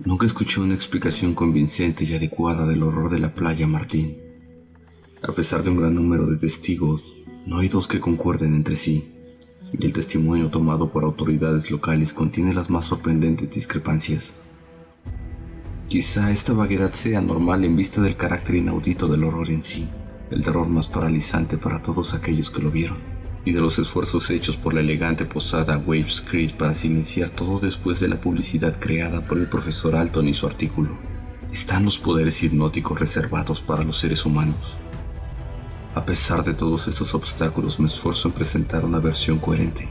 Nunca escuché una explicación convincente y adecuada del horror de la playa Martín. A pesar de un gran número de testigos, no hay dos que concuerden entre sí, y el testimonio tomado por autoridades locales contiene las más sorprendentes discrepancias. Quizá esta vaguedad sea normal en vista del carácter inaudito del horror en sí, el terror más paralizante para todos aquellos que lo vieron, y de los esfuerzos hechos por la elegante posada Wave Street para silenciar todo después de la publicidad creada por el profesor Alton y su artículo. Están los poderes hipnóticos reservados para los seres humanos. A pesar de todos estos obstáculos, me esfuerzo en presentar una versión coherente.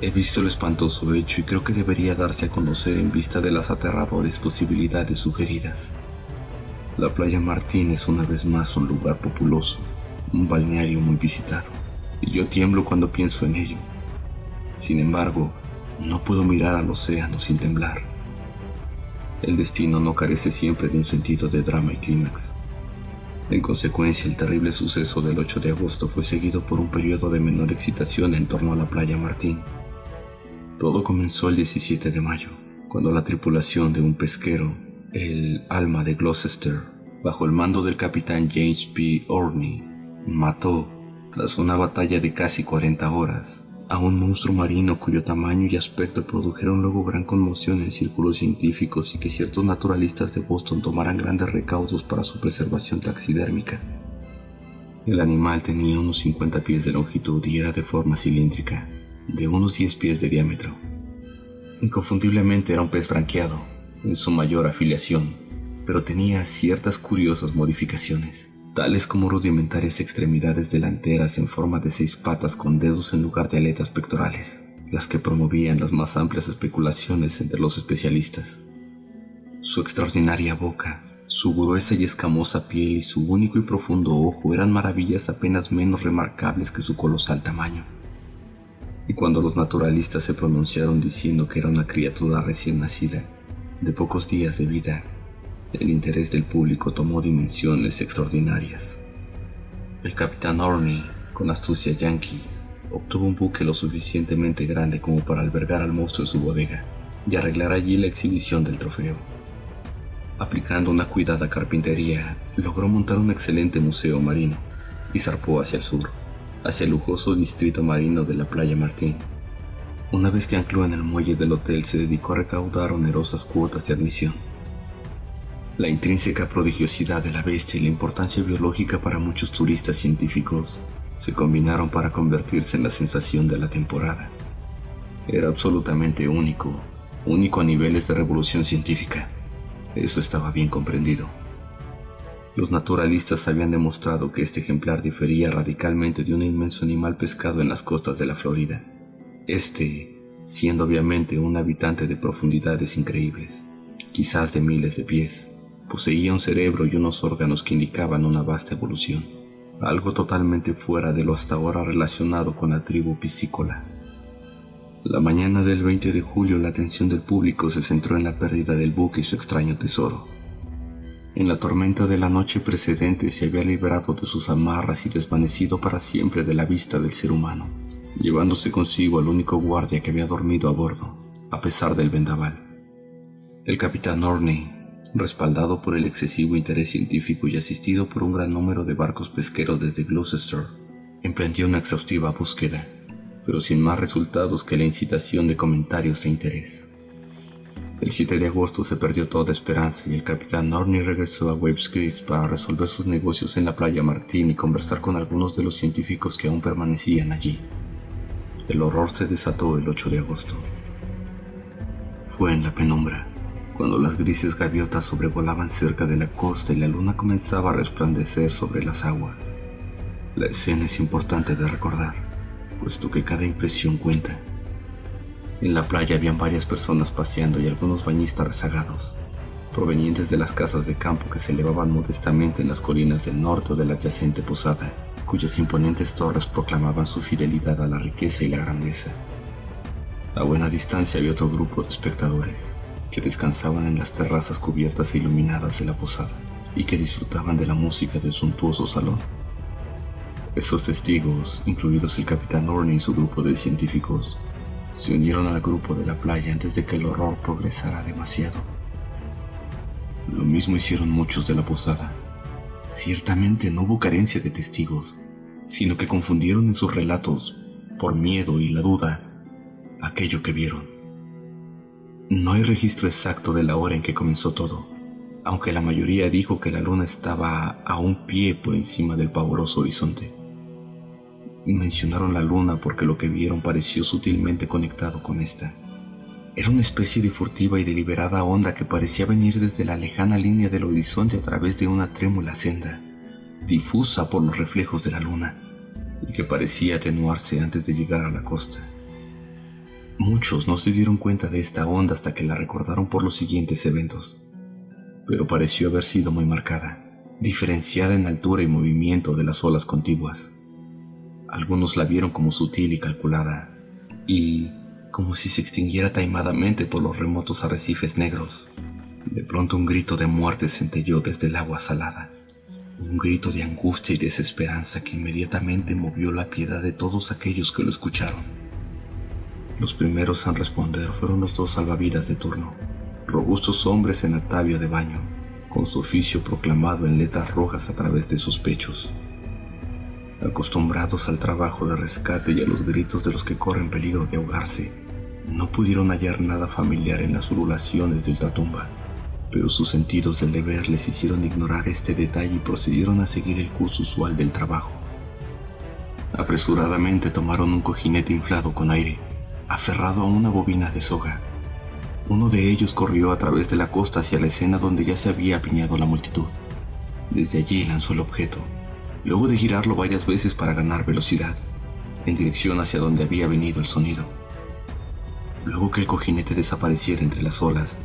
He visto el espantoso hecho y creo que debería darse a conocer en vista de las aterradoras posibilidades sugeridas. La playa Martín es una vez más un lugar populoso, un balneario muy visitado, y yo tiemblo cuando pienso en ello. Sin embargo, no puedo mirar al océano sin temblar. El destino no carece siempre de un sentido de drama y clímax. En consecuencia, el terrible suceso del 8 de agosto fue seguido por un periodo de menor excitación en torno a la playa Martín. Todo comenzó el 17 de mayo, cuando la tripulación de un pesquero, el Alma de Gloucester, bajo el mando del capitán James P. Orney, mató, tras una batalla de casi 40 horas, a un monstruo marino cuyo tamaño y aspecto produjeron luego gran conmoción en círculos científicos y que ciertos naturalistas de Boston tomaran grandes recaudos para su preservación taxidérmica. El animal tenía unos 50 pies de longitud y era de forma cilíndrica, de unos 10 pies de diámetro. Inconfundiblemente era un pez branquiado, en su mayor afiliación, pero tenía ciertas curiosas modificaciones, tales como rudimentarias extremidades delanteras en forma de 6 patas con dedos en lugar de aletas pectorales, las que promovían las más amplias especulaciones entre los especialistas. Su extraordinaria boca, su gruesa y escamosa piel y su único y profundo ojo eran maravillas apenas menos remarcables que su colosal tamaño. Y cuando los naturalistas se pronunciaron diciendo que era una criatura recién nacida, de pocos días de vida, el interés del público tomó dimensiones extraordinarias. El capitán Orney, con astucia yanqui, obtuvo un buque lo suficientemente grande como para albergar al monstruo en su bodega y arreglar allí la exhibición del trofeo. Aplicando una cuidada carpintería, logró montar un excelente museo marino y zarpó hacia el sur, hacia el lujoso distrito marino de la playa Martín. Una vez que ancló en el muelle del hotel, se dedicó a recaudar onerosas cuotas de admisión. La intrínseca prodigiosidad de la bestia y la importancia biológica para muchos turistas científicos se combinaron para convertirse en la sensación de la temporada. Era absolutamente único a niveles de revolución científica. Eso estaba bien comprendido. Los naturalistas habían demostrado que este ejemplar difería radicalmente de un inmenso animal pescado en las costas de la Florida. Siendo obviamente un habitante de profundidades increíbles, quizás de miles de pies, poseía un cerebro y unos órganos que indicaban una vasta evolución, algo totalmente fuera de lo hasta ahora relacionado con la tribu piscícola. La mañana del 20 de julio la atención del público se centró en la pérdida del buque y su extraño tesoro. En la tormenta de la noche precedente se había liberado de sus amarras y desvanecido para siempre de la vista del ser humano, llevándose consigo al único guardia que había dormido a bordo, a pesar del vendaval. El capitán Orney, respaldado por el excesivo interés científico y asistido por un gran número de barcos pesqueros desde Gloucester, emprendió una exhaustiva búsqueda, pero sin más resultados que la incitación de comentarios de interés. El 7 de agosto se perdió toda esperanza y el capitán Orney regresó a Waves Creek para resolver sus negocios en la playa Martín y conversar con algunos de los científicos que aún permanecían allí. El horror se desató el 8 de agosto. Fue en la penumbra, cuando las grises gaviotas sobrevolaban cerca de la costa y la luna comenzaba a resplandecer sobre las aguas. La escena es importante de recordar, puesto que cada impresión cuenta. En la playa habían varias personas paseando y algunos bañistas rezagados, provenientes de las casas de campo que se elevaban modestamente en las colinas del norte o de la adyacente posada, cuyas imponentes torres proclamaban su fidelidad a la riqueza y la grandeza. A buena distancia había otro grupo de espectadores, que descansaban en las terrazas cubiertas e iluminadas de la posada y que disfrutaban de la música del suntuoso salón. Estos testigos, incluidos el capitán Orney y su grupo de científicos, se unieron al grupo de la playa antes de que el horror progresara demasiado. Lo mismo hicieron muchos de la posada. Ciertamente no hubo carencia de testigos, sino que confundieron en sus relatos, por miedo y la duda, aquello que vieron. No hay registro exacto de la hora en que comenzó todo, aunque la mayoría dijo que la luna estaba a un pie por encima del pavoroso horizonte. Mencionaron la luna porque lo que vieron pareció sutilmente conectado con esta. Era una especie de furtiva y deliberada onda que parecía venir desde la lejana línea del horizonte a través de una trémula senda, difusa por los reflejos de la luna, y que parecía atenuarse antes de llegar a la costa. Muchos no se dieron cuenta de esta onda hasta que la recordaron por los siguientes eventos, pero pareció haber sido muy marcada, diferenciada en altura y movimiento de las olas contiguas. Algunos la vieron como sutil y calculada, y como si se extinguiera taimadamente por los remotos arrecifes negros. De pronto un grito de muerte centelló desde el agua salada, un grito de angustia y desesperanza que inmediatamente movió la piedad de todos aquellos que lo escucharon. Los primeros en responder fueron los dos salvavidas de turno, robustos hombres en atavío de baño, con su oficio proclamado en letras rojas a través de sus pechos. Acostumbrados al trabajo de rescate y a los gritos de los que corren peligro de ahogarse, no pudieron hallar nada familiar en las ululaciones de ultratumba, pero sus sentidos del deber les hicieron ignorar este detalle y procedieron a seguir el curso usual del trabajo. Apresuradamente tomaron un cojinete inflado con aire, aferrado a una bobina de soga. Uno de ellos corrió a través de la costa hacia la escena donde ya se había apiñado la multitud. Desde allí lanzó el objeto, luego de girarlo varias veces para ganar velocidad, en dirección hacia donde había venido el sonido. Luego que el cojinete desapareciera entre las olas,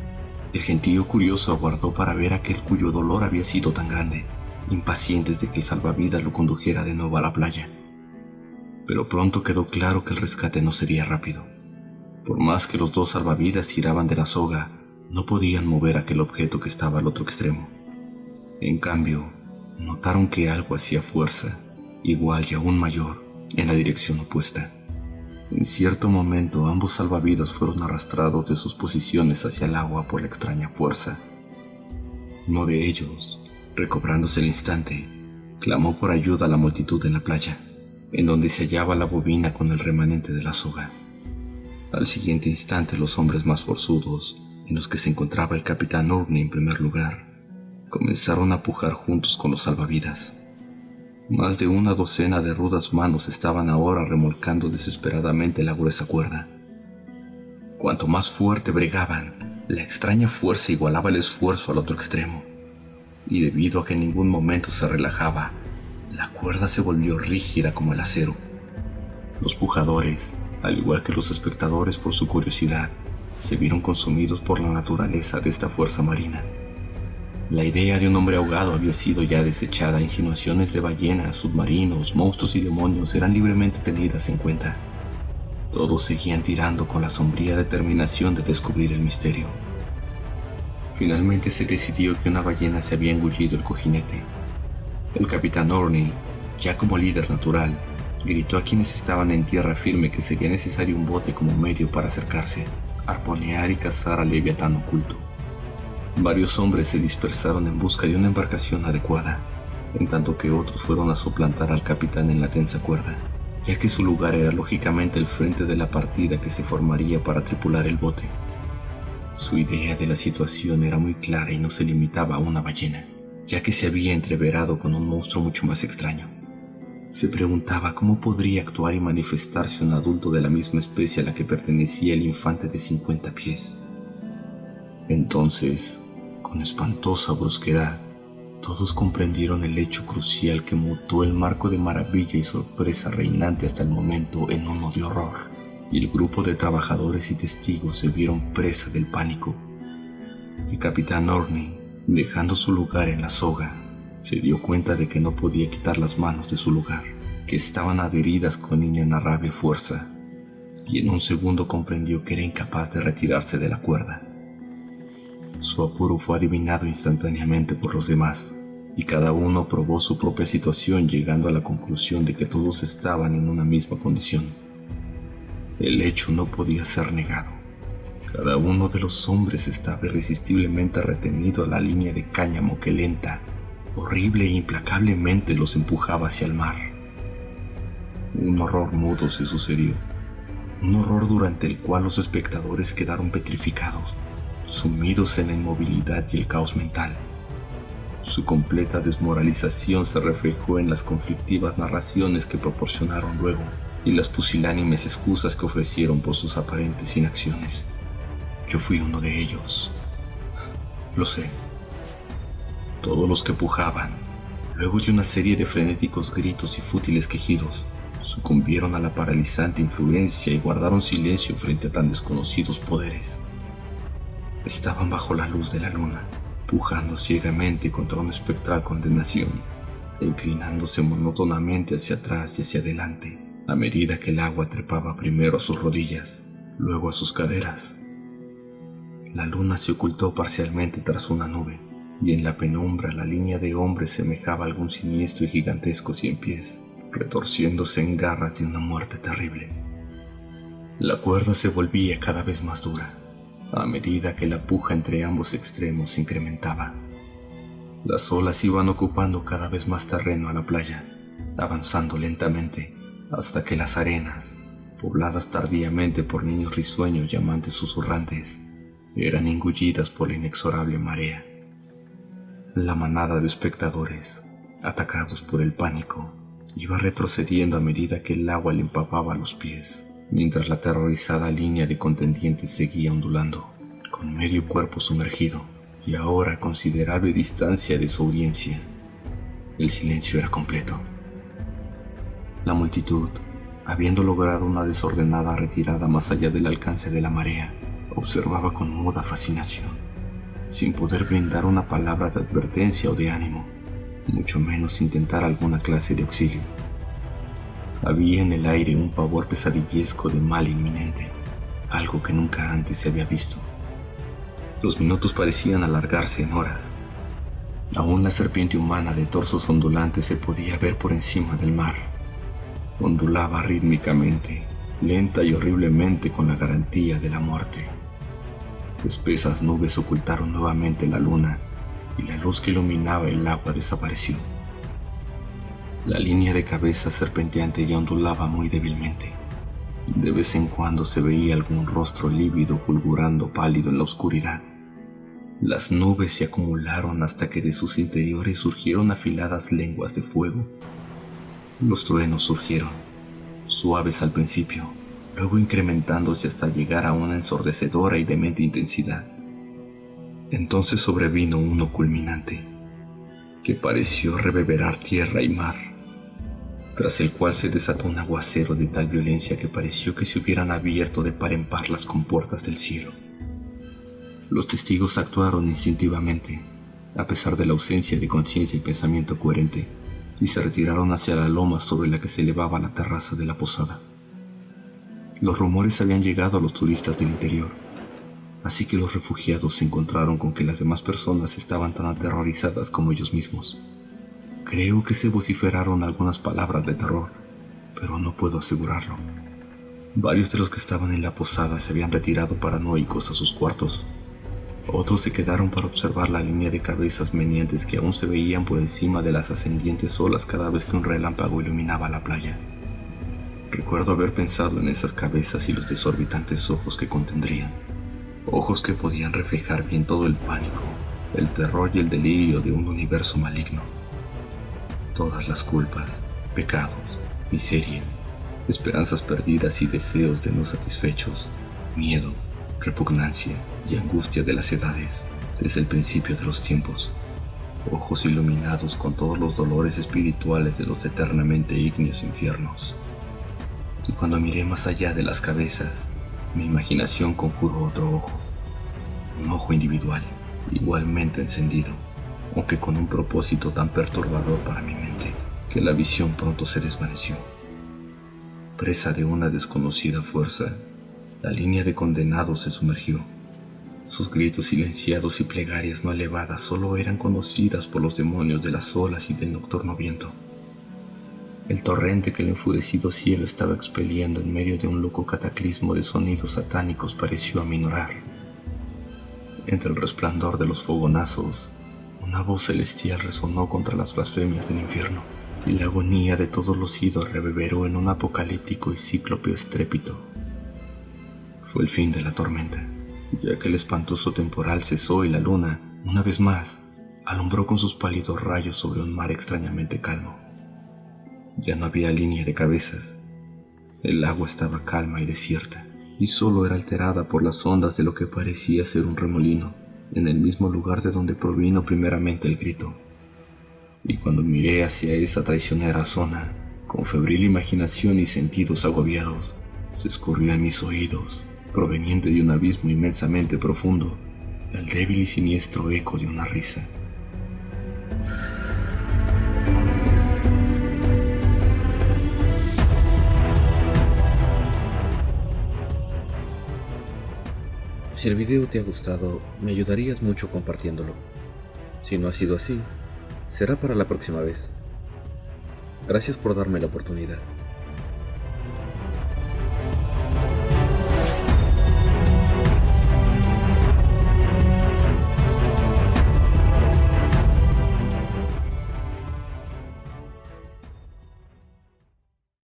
el gentío curioso aguardó para ver aquel cuyo dolor había sido tan grande, impacientes de que el salvavidas lo condujera de nuevo a la playa. Pero pronto quedó claro que el rescate no sería rápido. Por más que los dos salvavidas tiraban de la soga, no podían mover aquel objeto que estaba al otro extremo. En cambio, notaron que algo hacía fuerza, igual y aún mayor, en la dirección opuesta. En cierto momento ambos salvavidas fueron arrastrados de sus posiciones hacia el agua por la extraña fuerza. Uno de ellos, recobrándose el instante, clamó por ayuda a la multitud en la playa, en donde se hallaba la bobina con el remanente de la soga. Al siguiente instante los hombres más forzudos, en los que se encontraba el capitán Orne en primer lugar, comenzaron a pujar juntos con los salvavidas. Más de una docena de rudas manos estaban ahora remolcando desesperadamente la gruesa cuerda. Cuanto más fuerte bregaban, la extraña fuerza igualaba el esfuerzo al otro extremo, y debido a que en ningún momento se relajaba, la cuerda se volvió rígida como el acero. Los pujadores, al igual que los espectadores por su curiosidad, se vieron consumidos por la naturaleza de esta fuerza marina. La idea de un hombre ahogado había sido ya desechada. Insinuaciones de ballenas, submarinos, monstruos y demonios eran libremente tenidas en cuenta. Todos seguían tirando con la sombría determinación de descubrir el misterio. Finalmente se decidió que una ballena se había engullido el cojinete. El capitán Orne, ya como líder natural, gritó a quienes estaban en tierra firme que sería necesario un bote como medio para acercarse, arponear y cazar al leviatán oculto. Varios hombres se dispersaron en busca de una embarcación adecuada, en tanto que otros fueron a suplantar al capitán en la tensa cuerda, ya que su lugar era lógicamente el frente de la partida que se formaría para tripular el bote. Su idea de la situación era muy clara y no se limitaba a una ballena, ya que se había entreverado con un monstruo mucho más extraño. Se preguntaba cómo podría actuar y manifestarse un adulto de la misma especie a la que pertenecía el infante de 50 pies. Entonces, con espantosa brusquedad, todos comprendieron el hecho crucial que mutó el marco de maravilla y sorpresa reinante hasta el momento en uno de horror, y el grupo de trabajadores y testigos se vieron presa del pánico. El capitán Orne, dejando su lugar en la soga, se dio cuenta de que no podía quitar las manos de su lugar, que estaban adheridas con inenarrable fuerza, y en un segundo comprendió que era incapaz de retirarse de la cuerda. Su apuro fue adivinado instantáneamente por los demás, y cada uno probó su propia situación, llegando a la conclusión de que todos estaban en una misma condición. El hecho no podía ser negado. Cada uno de los hombres estaba irresistiblemente retenido a la línea de cáñamo que lenta, horrible e implacablemente los empujaba hacia el mar. Un horror mudo se sucedió, un horror durante el cual los espectadores quedaron petrificados, sumidos en la inmovilidad y el caos mental. Su completa desmoralización se reflejó en las conflictivas narraciones que proporcionaron luego y las pusilánimes excusas que ofrecieron por sus aparentes inacciones. Yo fui uno de ellos. Lo sé. Todos los que pujaban, luego de una serie de frenéticos gritos y fútiles quejidos, sucumbieron a la paralizante influencia y guardaron silencio frente a tan desconocidos poderes. Estaban bajo la luz de la luna, pujando ciegamente contra una espectral condenación, e inclinándose monótonamente hacia atrás y hacia adelante, a medida que el agua trepaba primero a sus rodillas, luego a sus caderas. La luna se ocultó parcialmente tras una nube, y en la penumbra la línea de hombres semejaba algún siniestro y gigantesco ciempiés, retorciéndose en garras de una muerte terrible. La cuerda se volvía cada vez más dura, a medida que la puja entre ambos extremos se incrementaba. Las olas iban ocupando cada vez más terreno a la playa, avanzando lentamente, hasta que las arenas, pobladas tardíamente por niños risueños y amantes susurrantes, eran engullidas por la inexorable marea. La manada de espectadores, atacados por el pánico, iba retrocediendo a medida que el agua le empapaba los pies, mientras la aterrorizada línea de contendientes seguía ondulando, con medio cuerpo sumergido y ahora a considerable distancia de su audiencia. El silencio era completo. La multitud, habiendo logrado una desordenada retirada más allá del alcance de la marea, observaba con muda fascinación, sin poder brindar una palabra de advertencia o de ánimo, mucho menos intentar alguna clase de auxilio. Había en el aire un pavor pesadillesco de mal inminente, algo que nunca antes se había visto. Los minutos parecían alargarse en horas. Aún la serpiente humana de torsos ondulantes se podía ver por encima del mar. Ondulaba rítmicamente, lenta y horriblemente con la garantía de la muerte. Espesas nubes ocultaron nuevamente la luna y la luz que iluminaba el agua desapareció. La línea de cabeza serpenteante ya ondulaba muy débilmente. De vez en cuando se veía algún rostro lívido fulgurando pálido en la oscuridad. Las nubes se acumularon hasta que de sus interiores surgieron afiladas lenguas de fuego. Los truenos surgieron, suaves al principio, luego incrementándose hasta llegar a una ensordecedora y demente intensidad. Entonces sobrevino uno culminante, que pareció reverberar tierra y mar, tras el cual se desató un aguacero de tal violencia que pareció que se hubieran abierto de par en par las compuertas del cielo. Los testigos actuaron instintivamente, a pesar de la ausencia de conciencia y pensamiento coherente, y se retiraron hacia la loma sobre la que se elevaba la terraza de la posada. Los rumores habían llegado a los turistas del interior, así que los refugiados se encontraron con que las demás personas estaban tan aterrorizadas como ellos mismos. Creo que se vociferaron algunas palabras de terror, pero no puedo asegurarlo. Varios de los que estaban en la posada se habían retirado paranoicos a sus cuartos. Otros se quedaron para observar la línea de cabezas meneantes que aún se veían por encima de las ascendientes olas cada vez que un relámpago iluminaba la playa. Recuerdo haber pensado en esas cabezas y los desorbitantes ojos que contendrían. Ojos que podían reflejar bien todo el pánico, el terror y el delirio de un universo maligno. Todas las culpas, pecados, miserias, esperanzas perdidas y deseos de no satisfechos, miedo, repugnancia y angustia de las edades, desde el principio de los tiempos. Ojos iluminados con todos los dolores espirituales de los eternamente ígneos infiernos. Y cuando miré más allá de las cabezas, mi imaginación conjuró otro ojo. Un ojo individual, igualmente encendido, aunque con un propósito tan perturbador para mi mente, que la visión pronto se desvaneció. Presa de una desconocida fuerza, la línea de condenados se sumergió. Sus gritos silenciados y plegarias no elevadas solo eran conocidas por los demonios de las olas y del nocturno viento. el torrente que el enfurecido cielo estaba expeliendo en medio de un loco cataclismo de sonidos satánicos pareció aminorar. Entre el resplandor de los fogonazos, una voz celestial resonó contra las blasfemias del infierno, y la agonía de todos los idos reverberó en un apocalíptico y cíclope estrépito. Fue el fin de la tormenta, ya que el espantoso temporal cesó y la luna, una vez más, alumbró con sus pálidos rayos sobre un mar extrañamente calmo. Ya no había línea de cabezas. El agua estaba calma y desierta, y solo era alterada por las ondas de lo que parecía ser un remolino, en el mismo lugar de donde provino primeramente el grito. Y cuando miré hacia esa traicionera zona, con febril imaginación y sentidos agobiados, se escurrió en mis oídos, proveniente de un abismo inmensamente profundo, el débil y siniestro eco de una risa. Si el video te ha gustado, me ayudarías mucho compartiéndolo. Si no ha sido así, será para la próxima vez. Gracias por darme la oportunidad.